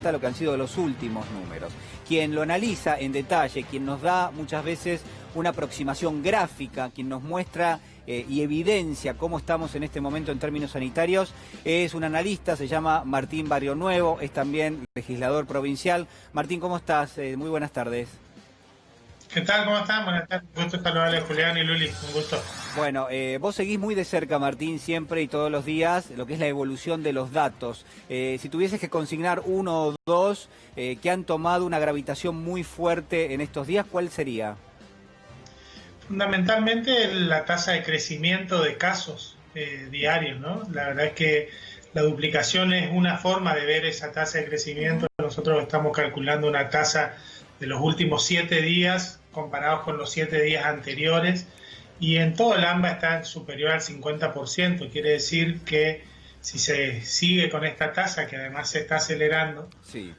lo que han sido los últimos números. Quien lo analiza en detalle, quien nos da muchas veces una aproximación gráfica, quien nos muestra y evidencia cómo estamos en este momento en términos sanitarios, es un analista, se llama Martín Barrionuevo, es también legislador provincial. Martín, ¿cómo estás? Muy buenas tardes. ¿Qué tal? ¿Cómo están? Buenas tardes. Un gusto saludarles, Julián y Luli. Un gusto. Bueno, vos seguís muy de cerca, Martín, siempre y todos los días, lo que es la evolución de los datos. Si tuvieses que consignar uno o dos que han tomado una gravitación muy fuerte en estos días, ¿cuál sería? Fundamentalmente la tasa de crecimiento de casos diarios, ¿no? La verdad es que la duplicación es una forma de ver esa tasa de crecimiento. Nosotros estamos calculando una tasa de los últimos 7 días comparados con los 7 días anteriores, y en todo el AMBA está superior al 50%. Quiere decir que si se sigue con esta tasa, que además se está acelerando, sí.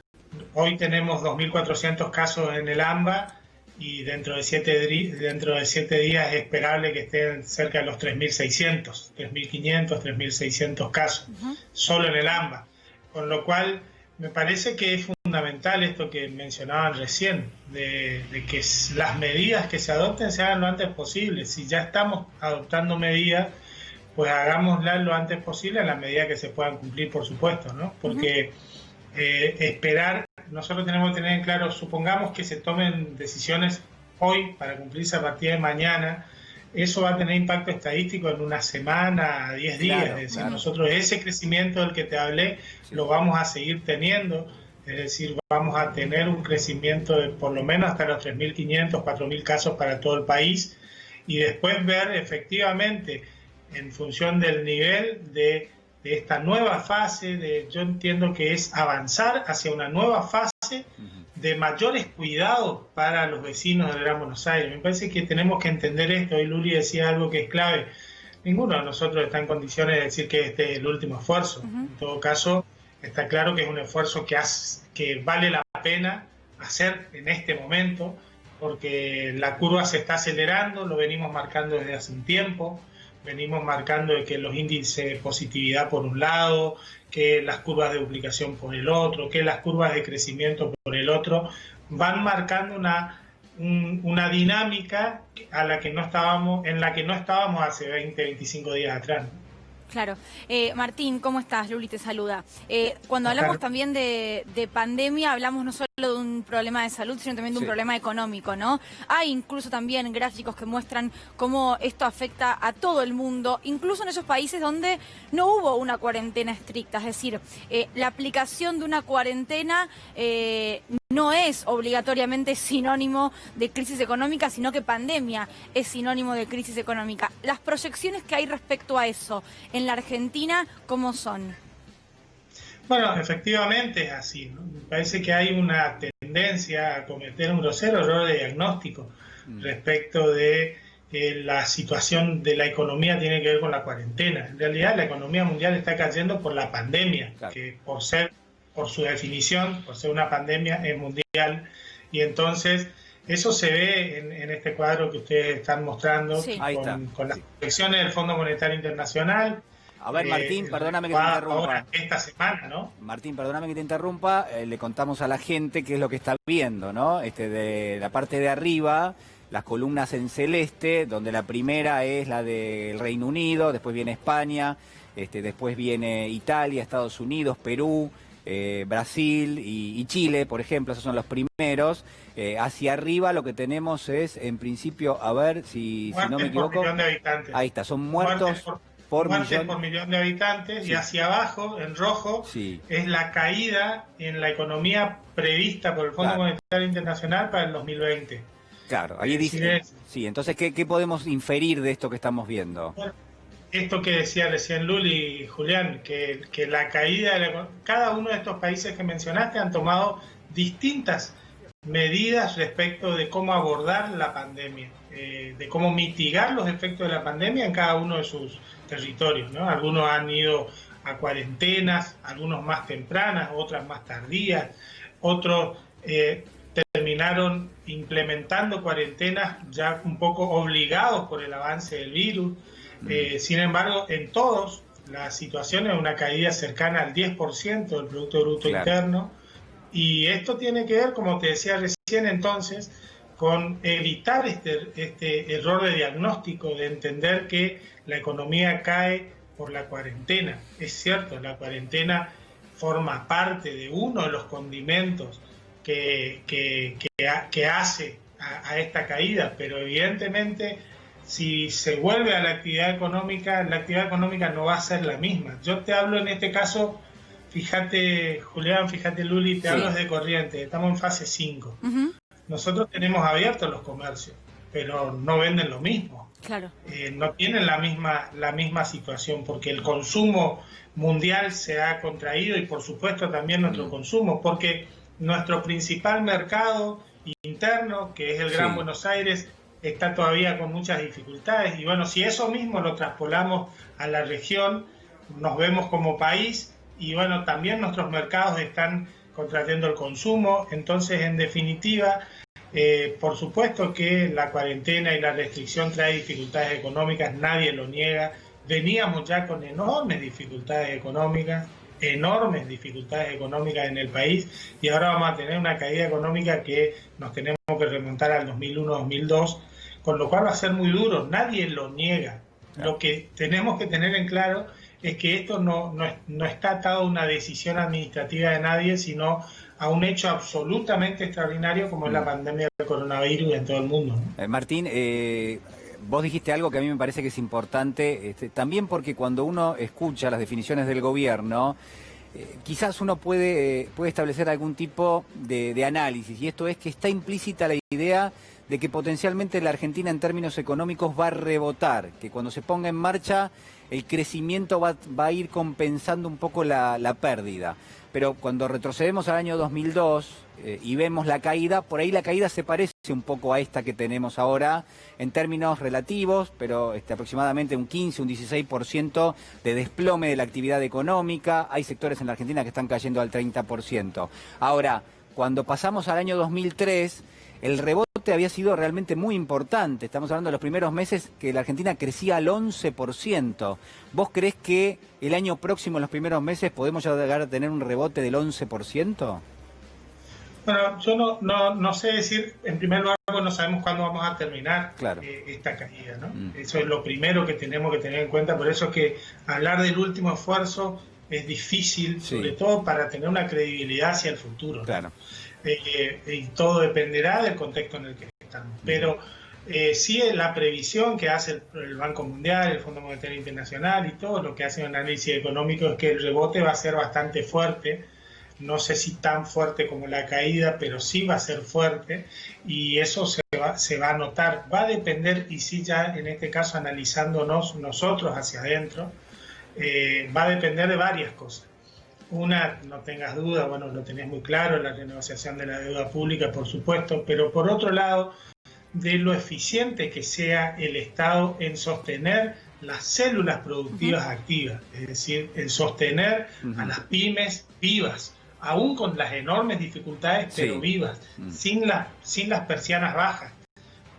Hoy tenemos 2.400 casos en el AMBA y dentro de 7 días es esperable que estén cerca de los 3.600, 3.500, 3.600 casos, solo en el AMBA. Con lo cual, me parece que es fundamental esto que mencionaban recién, de que las medidas que se adopten se hagan lo antes posible. Si ya estamos adoptando medidas, pues hagámoslas lo antes posible, a la medida que se puedan cumplir, por supuesto, ¿no? Porque esperar, nosotros tenemos que tener en claro, supongamos que se tomen decisiones hoy para cumplirse a partir de mañana, eso va a tener impacto estadístico en una semana, a 10 días. Claro, es decir, claro. Nosotros ese crecimiento del que te hablé lo vamos a seguir teniendo, es decir, vamos a tener un crecimiento de por lo menos hasta los 3.500, 4.000 casos para todo el país, y después ver efectivamente, en función del nivel de esta nueva fase, yo entiendo que es avanzar hacia una nueva fase de mayores cuidados para los vecinos del Gran Buenos Aires. Me parece que tenemos que entender esto. Hoy Luli decía algo que es clave. Ninguno de nosotros está en condiciones de decir que este es el último esfuerzo. En todo caso, está claro que es un esfuerzo que vale la pena hacer en este momento, porque la curva se está acelerando, lo venimos marcando desde hace un tiempo. Venimos marcando de que los índices de positividad por un lado, que las curvas de duplicación por el otro, que las curvas de crecimiento por el otro, van marcando una dinámica en la que no estábamos hace 20, 25 días atrás. Claro. Martín, ¿cómo estás? Luli te saluda. Cuando hablamos también de pandemia, hablamos no solo de un problema de salud, sino también de un problema económico, ¿no? Hay incluso también gráficos que muestran cómo esto afecta a todo el mundo, incluso en esos países donde no hubo una cuarentena estricta. Es decir, la aplicación de una cuarentena no es obligatoriamente sinónimo de crisis económica, sino que pandemia es sinónimo de crisis económica. Las proyecciones que hay respecto a eso en la Argentina, ¿cómo son? Bueno, efectivamente es así, ¿no? Me parece que hay una tendencia a cometer un grosero error de diagnóstico respecto de la situación de la economía tiene que ver con la cuarentena. En realidad la economía mundial está cayendo por la pandemia, claro, que por su definición, por ser una pandemia, es mundial, y entonces eso se ve en este cuadro que ustedes están mostrando, con las proyecciones del Fondo Monetario Internacional. A ver, Martín, perdóname que te interrumpa. Ahora, esta semana, ¿no? Martín, perdóname que te interrumpa, le contamos a la gente qué es lo que está viendo, ¿no? De la parte de arriba, las columnas en celeste, donde la primera es la del Reino Unido, después viene España, después viene Italia, Estados Unidos, Perú, Brasil y Chile, por ejemplo, esos son los primeros. Hacia arriba lo que tenemos es, en principio, a ver si no me equivoco, por millón de habitantes. Ahí está, son muertes por millón de habitantes, y hacia abajo, en rojo, es la caída en la economía prevista por el Fondo Monetario Internacional para el 2020. Claro, ahí dice. Sí, entonces, ¿qué podemos inferir de esto que estamos viendo? Bueno, esto que decía recién Luli y Julián, que la caída cada uno de estos países que mencionaste han tomado distintas medidas respecto de cómo abordar la pandemia, de cómo mitigar los efectos de la pandemia en cada uno de sus territorios, ¿no? Algunos han ido a cuarentenas, algunos más tempranas, otras más tardías, otros terminaron implementando cuarentenas ya un poco obligados por el avance del virus. Sin embargo, en todos la situación es una caída cercana al 10% del Producto Bruto Interno, Y esto tiene que ver, como te decía recién entonces, con evitar este error de diagnóstico, de entender que la economía cae por la cuarentena. Es cierto, la cuarentena forma parte de uno de los condimentos que hace a esta caída, pero evidentemente si se vuelve a la actividad económica no va a ser la misma. Yo te hablo en este caso, fíjate Julián, fíjate Luli, te hablo desde Corrientes, estamos en fase 5. Nosotros tenemos abiertos los comercios, pero no venden lo mismo. Claro. No tienen la misma situación, porque el consumo mundial se ha contraído y por supuesto también nuestro consumo, porque nuestro principal mercado interno, que es el Gran Buenos Aires, está todavía con muchas dificultades. Y bueno, si eso mismo lo traspolamos a la región, nos vemos como país y bueno, también nuestros mercados están contrayendo el consumo. Entonces, en definitiva, por supuesto que la cuarentena y la restricción trae dificultades económicas, nadie lo niega. Veníamos ya con enormes dificultades económicas en el país y ahora vamos a tener una caída económica que nos tenemos que remontar al 2001-2002, con lo cual va a ser muy duro, nadie lo niega. Lo que tenemos que tener en claro es que esto no está atado a una decisión administrativa de nadie, sino a un hecho absolutamente extraordinario como es la pandemia del coronavirus en todo el mundo, ¿no? Martín, vos dijiste algo que a mí me parece que es importante, también porque cuando uno escucha las definiciones del gobierno, quizás uno puede establecer algún tipo de análisis, y esto es que está implícita la idea de que potencialmente la Argentina en términos económicos va a rebotar, que cuando se ponga en marcha el crecimiento va a ir compensando un poco la pérdida. Pero cuando retrocedemos al año 2002 y vemos la caída, por ahí la caída se parece un poco a esta que tenemos ahora en términos relativos, pero aproximadamente un 15, un 16% de desplome de la actividad económica. Hay sectores en la Argentina que están cayendo al 30%. Ahora, cuando pasamos al año 2003, el rebote había sido realmente muy importante. Estamos hablando de los primeros meses que la Argentina crecía al 11%. ¿Vos creés que el año próximo, en los primeros meses, podemos llegar a tener un rebote del 11%? Bueno, yo no sé decir, en primer lugar, no sabemos cuándo vamos a terminar esta caída, ¿no? Eso es lo primero que tenemos que tener en cuenta, por eso es que hablar del último esfuerzo es difícil, sobre todo para tener una credibilidad hacia el futuro, ¿no? Claro. Y todo dependerá del contexto en el que estamos. Pero sí la previsión que hace el Banco Mundial, el Fondo Monetario Internacional y todo lo que hace un análisis económico es que el rebote va a ser bastante fuerte. No sé si tan fuerte como la caída, pero sí va a ser fuerte y eso se va a notar. Va a depender, y sí ya en este caso analizándonos nosotros hacia adentro, va a depender de varias cosas. Una, no tengas duda, bueno, lo tenés muy claro, la renegociación de la deuda pública, por supuesto, pero por otro lado, de lo eficiente que sea el Estado en sostener las células productivas activas, es decir, en sostener a las pymes vivas, aún con las enormes dificultades, pero vivas, sin las persianas bajas,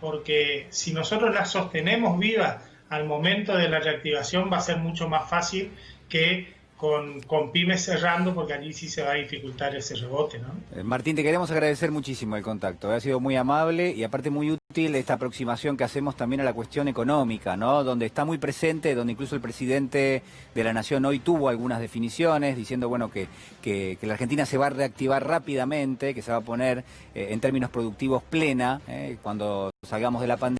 porque si nosotros las sostenemos vivas al momento de la reactivación va a ser mucho más fácil que con pymes cerrando, porque allí sí se va a dificultar ese rebote, ¿no? Martín, te queremos agradecer muchísimo el contacto. Ha sido muy amable y aparte muy útil esta aproximación que hacemos también a la cuestión económica, ¿no? Donde está muy presente, donde incluso el presidente de la Nación hoy tuvo algunas definiciones diciendo, bueno, que la Argentina se va a reactivar rápidamente, que se va a poner en términos productivos plena cuando salgamos de la pandemia.